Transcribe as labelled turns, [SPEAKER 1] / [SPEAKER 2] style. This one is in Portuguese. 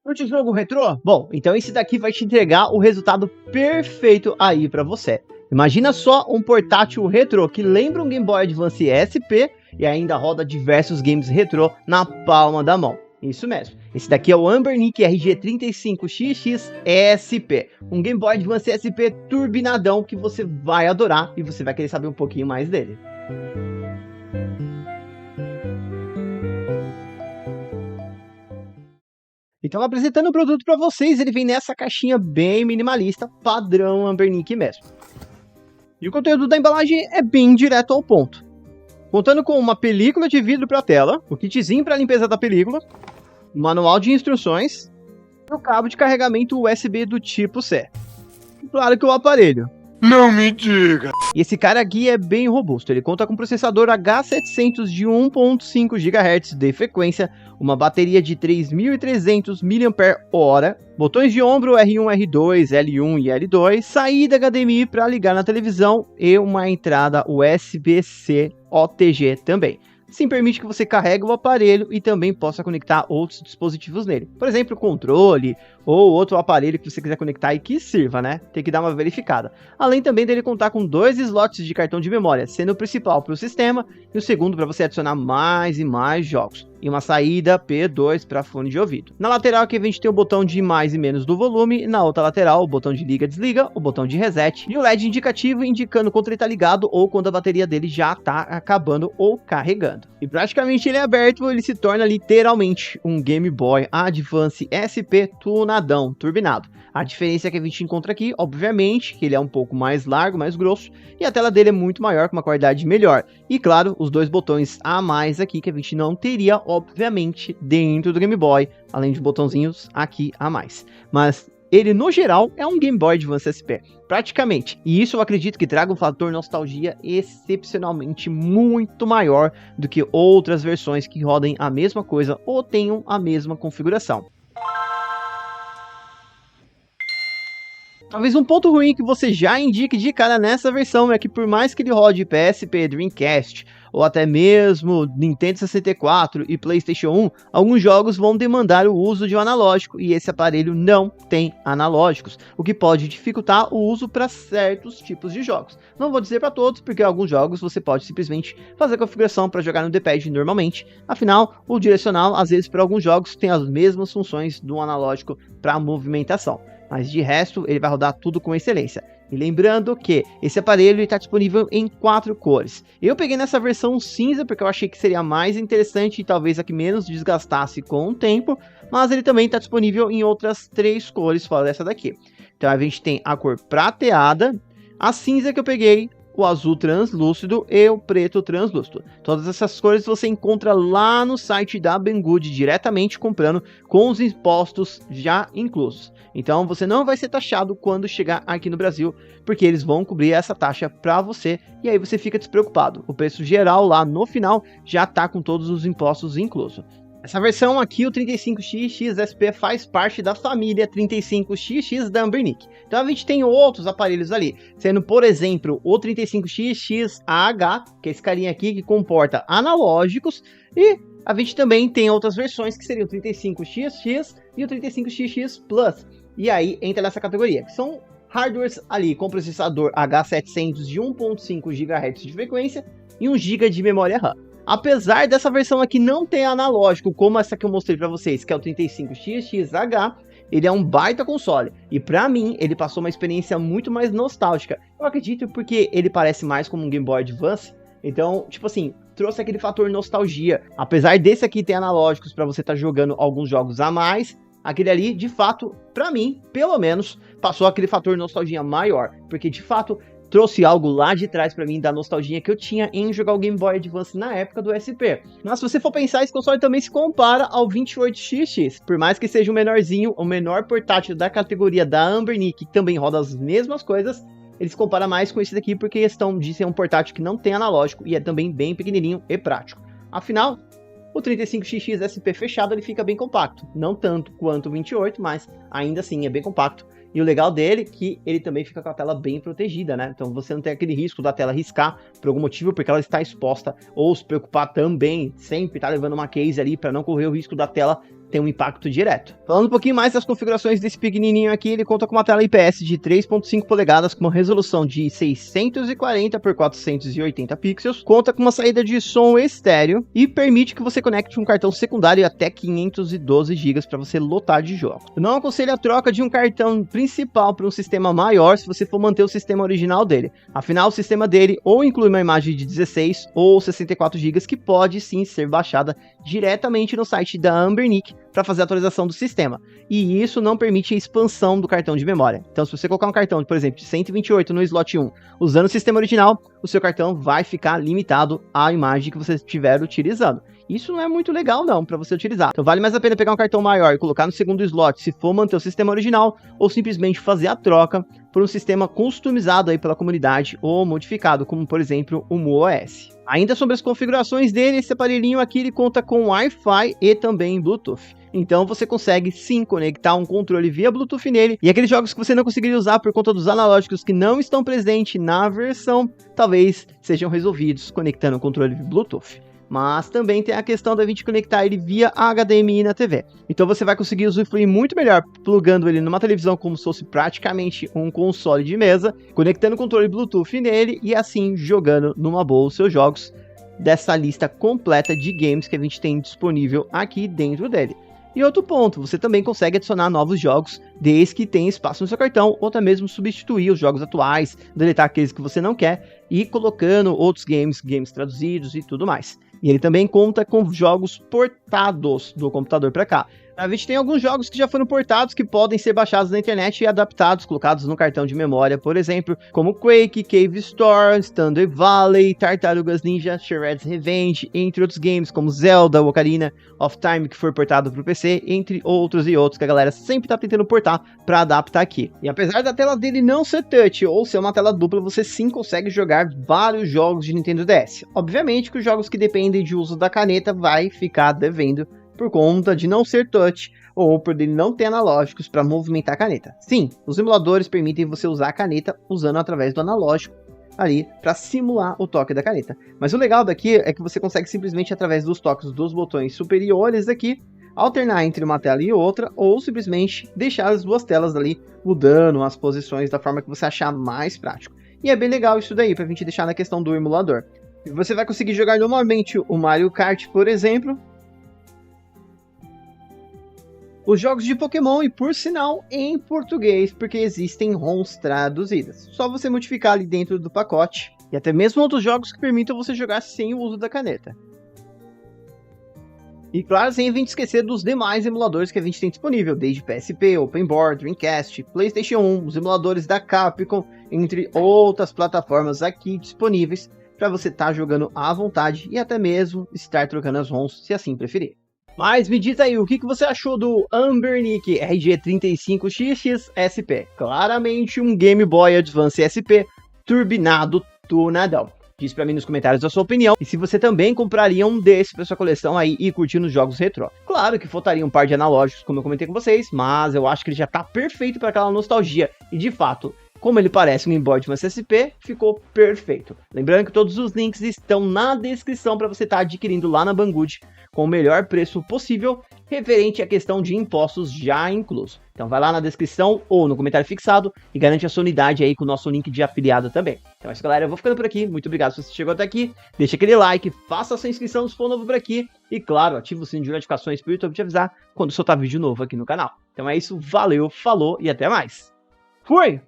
[SPEAKER 1] Curte jogo retrô? Bom, então esse daqui vai te entregar o resultado perfeito aí pra você. Imagina só um portátil retrô que lembra um Game Boy Advance SP e ainda roda diversos games retrô na palma da mão. Isso mesmo, esse daqui é o Anbernic RG35XX SP, um Game Boy Advance SP turbinadão que você vai adorar e você vai querer saber um pouquinho mais dele. Então, apresentando o produto para vocês, ele vem nessa caixinha bem minimalista, padrão Anbernic mesmo. E o conteúdo da embalagem é bem direto ao ponto. Contando com uma película de vidro para tela, o kitzinho para limpeza da película, o manual de instruções e o cabo de carregamento USB do tipo C. E claro que o aparelho.
[SPEAKER 2] Não me diga!
[SPEAKER 1] E esse cara aqui é bem robusto, ele conta com um processador H700 de 1.5 GHz de frequência, uma bateria de 3.300 mAh, botões de ombro R1, R2, L1 e L2, saída HDMI para ligar na televisão e uma entrada USB-C OTG também. Assim permite que você carregue o aparelho e também possa conectar outros dispositivos nele. Por exemplo, o controle ou outro aparelho que você quiser conectar e que sirva, né? Tem que dar uma verificada. Além também dele contar com 2 slots de cartão de memória, sendo o principal para o sistema e o segundo para você adicionar mais e mais jogos. E uma saída P2 para fone de ouvido. Na lateral aqui a gente tem o botão de mais e menos do volume, e na outra lateral o botão de liga e desliga, o botão de reset e o LED indicativo indicando quando ele está ligado ou quando a bateria dele já está acabando ou carregando. E praticamente ele é aberto, ele se torna literalmente um Game Boy Advance SP tunadão, turbinado. A diferença que a gente encontra aqui, obviamente, que ele é um pouco mais largo, mais grosso, e a tela dele é muito maior, com uma qualidade melhor. E claro, os 2 botões a mais aqui, que a gente não teria, obviamente, dentro do Game Boy, além de botãozinhos aqui a mais. Mas ele, no geral, é um Game Boy Advance SP, praticamente. E isso eu acredito que traga um fator nostalgia excepcionalmente muito maior do que outras versões que rodem a mesma coisa ou tenham a mesma configuração. Talvez um ponto ruim que você já indique de cara nessa versão é que por mais que ele rode PSP, Dreamcast ou até mesmo Nintendo 64 e PlayStation 1, alguns jogos vão demandar o uso de um analógico e esse aparelho não tem analógicos, o que pode dificultar o uso para certos tipos de jogos. Não vou dizer para todos, porque alguns jogos você pode simplesmente fazer a configuração para jogar no D-pad normalmente, afinal o direcional às vezes para alguns jogos tem as mesmas funções do analógico para movimentação. Mas de resto, ele vai rodar tudo com excelência. E lembrando que esse aparelho está disponível em 4 cores. Eu peguei nessa versão cinza porque eu achei que seria mais interessante e talvez a que menos desgastasse com o tempo. Mas ele também está disponível em outras 3 cores fora dessa daqui. Então a gente tem a cor prateada, a cinza que eu peguei, o azul translúcido e o preto translúcido. Todas essas cores você encontra lá no site da Banggood, diretamente comprando com os impostos já inclusos. Então você não vai ser taxado quando chegar aqui no Brasil, porque eles vão cobrir essa taxa para você e aí você fica despreocupado. O preço geral lá no final já está com todos os impostos inclusos. Essa versão aqui, o 35XX SP, faz parte da família 35XX da Anbernic. Então a gente tem outros aparelhos ali, sendo por exemplo o 35XX AH, que é esse carinha aqui que comporta analógicos, e a gente também tem outras versões que seriam o 35XX e o 35XX Plus. E aí entra nessa categoria, que são hardwares ali com processador H700 de 1.5 GHz de frequência e 1 GB de memória RAM. Apesar dessa versão aqui não ter analógico, como essa que eu mostrei para vocês, que é o 35XX-H, ele é um baita console. E para mim, ele passou uma experiência muito mais nostálgica. Eu acredito porque ele parece mais como um Game Boy Advance. Então, tipo assim, trouxe aquele fator nostalgia. Apesar desse aqui ter analógicos para você estar jogando alguns jogos a mais, aquele ali, de fato, para mim, pelo menos, passou aquele fator nostalgia maior. Porque, de fato, trouxe algo lá de trás pra mim da nostalgia que eu tinha em jogar o Game Boy Advance na época do SP. Mas se você for pensar, esse console também se compara ao 28XX. Por mais que seja o menorzinho, o menor portátil da categoria da Anbernic, que também roda as mesmas coisas, ele se compara mais com esse daqui por questão de ser um portátil que não tem analógico e é também bem pequenininho e prático. Afinal, o 35XX SP fechado ele fica bem compacto. Não tanto quanto o 28, mas ainda assim é bem compacto. E o legal dele é que ele também fica com a tela bem protegida, né? Então você não tem aquele risco da tela riscar por algum motivo, porque ela está exposta, ou se preocupar também, sempre tá levando uma case ali para não correr o risco da tela tem um impacto direto. Falando um pouquinho mais das configurações desse pequenininho aqui, ele conta com uma tela IPS de 3.5 polegadas com uma resolução de 640 por 480 pixels, conta com uma saída de som estéreo e permite que você conecte um cartão secundário até 512 GB para você lotar de jogos. Eu não aconselho a troca de um cartão principal para um sistema maior se você for manter o sistema original dele. Afinal, o sistema dele ou inclui uma imagem de 16 ou 64 GB que pode sim ser baixada diretamente no site da Anbernic para fazer a atualização do sistema. E isso não permite a expansão do cartão de memória. Então, se você colocar um cartão, por exemplo, de 128 no slot 1, usando o sistema original, o seu cartão vai ficar limitado à imagem que você estiver utilizando. Isso não é muito legal não, para você utilizar. Então vale mais a pena pegar um cartão maior e colocar no segundo slot, se for manter o sistema original, ou simplesmente fazer a troca por um sistema customizado aí pela comunidade ou modificado, como por exemplo o MuOS. Ainda sobre as configurações dele, esse aparelhinho aqui ele conta com Wi-Fi e também Bluetooth. Então você consegue sim conectar um controle via Bluetooth nele, e aqueles jogos que você não conseguiria usar por conta dos analógicos que não estão presentes na versão, talvez sejam resolvidos conectando o controle via Bluetooth. Mas também tem a questão da gente conectar ele via HDMI na TV. Então você vai conseguir usufruir muito melhor plugando ele numa televisão como se fosse praticamente um console de mesa, conectando o controle Bluetooth nele e assim jogando numa boa os seus jogos dessa lista completa de games que a gente tem disponível aqui dentro dele. E outro ponto, você também consegue adicionar novos jogos desde que tenha espaço no seu cartão, ou até mesmo substituir os jogos atuais, deletar aqueles que você não quer, e colocando outros games traduzidos e tudo mais. E ele também conta com jogos portados do computador para cá. A gente tem alguns jogos que já foram portados, que podem ser baixados na internet e adaptados, colocados no cartão de memória, por exemplo, como Quake, Cave Story, Stardew Valley, Tartarugas Ninja, Shredder's Revenge, entre outros games como Zelda, Ocarina of Time, que foi portado para o PC, entre outros e outros que a galera sempre tá tentando portar para adaptar aqui. E apesar da tela dele não ser touch ou ser uma tela dupla, você sim consegue jogar vários jogos de Nintendo DS. Obviamente que os jogos que dependem de uso da caneta vai ficar devendo por conta de não ser touch ou por ele não ter analógicos para movimentar a caneta. Sim, os emuladores permitem você usar a caneta usando através do analógico ali para simular o toque da caneta. Mas o legal daqui é que você consegue simplesmente através dos toques dos botões superiores aqui alternar entre uma tela e outra, ou simplesmente deixar as duas telas ali mudando as posições da forma que você achar mais prático. E é bem legal isso daí para a gente deixar na questão do emulador. Você vai conseguir jogar normalmente o Mario Kart, por exemplo, os jogos de Pokémon e, por sinal, em português, porque existem ROMs traduzidas. Só você modificar ali dentro do pacote, e até mesmo outros jogos que permitam você jogar sem o uso da caneta. E claro, sem a gente esquecer dos demais emuladores que a gente tem disponível, desde PSP, Open Board, Dreamcast, PlayStation 1, os emuladores da Capcom, entre outras plataformas aqui disponíveis, para você estar jogando à vontade e até mesmo estar trocando as ROMs, se assim preferir. Mas me diz aí, o que você achou do Anbernic RG35XX SP? Claramente um Game Boy Advance SP turbinado tunadão. Diz pra mim nos comentários a sua opinião e se você também compraria um desse pra sua coleção aí e curtir nos jogos retrô. Claro que faltaria um par de analógicos, como eu comentei com vocês, mas eu acho que ele já tá perfeito para aquela nostalgia. E de fato, como ele parece um Game Boy Advance SP, ficou perfeito. Lembrando que todos os links estão na descrição para você estar adquirindo lá na Banggood com o melhor preço possível, referente à questão de impostos já incluso. Então vai lá na descrição ou no comentário fixado e garante a sua unidade aí com o nosso link de afiliado também. Então é isso, galera, eu vou ficando por aqui. Muito obrigado se você chegou até aqui. Deixa aquele like, faça a sua inscrição se for novo por aqui e, claro, ativa o sininho de notificações para o YouTube te avisar quando soltar vídeo novo aqui no canal. Então é isso, valeu, falou e até mais. Fui!